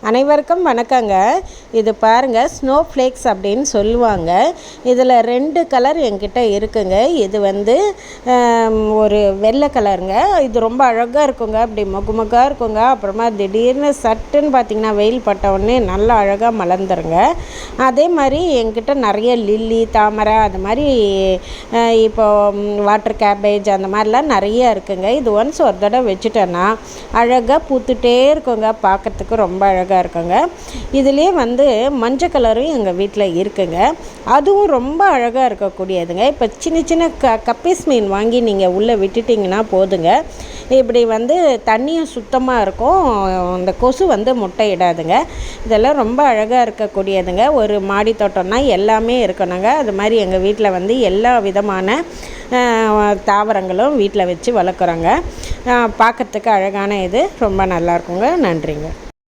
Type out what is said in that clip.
அனைவருக்கும் வணக்கங்க. இது பாருங்கள், ஸ்னோ ஃப்ளேக்ஸ் அப்படின்னு சொல்லுவாங்க. இதில் 2 கலர் என்கிட்ட இருக்குங்க. இது வந்து ஒரு வெள்ளை கலருங்க. இது ரொம்ப அழகாக இருக்குங்க. அப்படி மொகமாக இருக்குங்க. அப்புறமா திடீர்னு சட்டுன்னு பார்த்திங்கன்னா வெயில் பட்ட உடனே நல்லா அழகாக மலர்ந்துருங்க. அதே மாதிரி என்கிட்ட நிறைய லில்லி, தாமரை, அது மாதிரி இப்போ வாட்டர் கேபேஜ் அந்த மாதிரிலாம் நிறைய இருக்குங்க. இது ஒன்ஸ் ஒரு தடவை வச்சுட்டேன்னா அழகாக பூத்துட்டே இருக்குங்க. பார்க்குறதுக்கு ரொம்ப அழகாக இருக்குங்க. இதுலேயே வந்து மஞ்சள் கலரும் எங்கள் வீட்டில் இருக்குங்க. அதுவும் ரொம்ப அழகாக இருக்கக்கூடியதுங்க. இப்போ சின்ன சின்ன கப்பீஸ் மீன் வாங்கி நீங்கள் உள்ளே விட்டுட்டிங்கன்னா போதுங்க. இப்படி வந்து தண்ணியும் சுத்தமாக இருக்கும். இந்த கொசு வந்து முட்டையிடாதுங்க. இதெல்லாம் ரொம்ப அழகாக இருக்கக்கூடியதுங்க. ஒரு மாடி தோட்டம்னா எல்லாமே இருக்கணுங்க. அது மாதிரி எங்கள் வீட்டில் வந்து எல்லா விதமான தாவரங்களும் வீட்டில் வச்சு வளர்க்குறோங்க. பார்க்குறதுக்கு அழகான இது ரொம்ப நல்லாயிருக்குங்க. நன்றிங்க.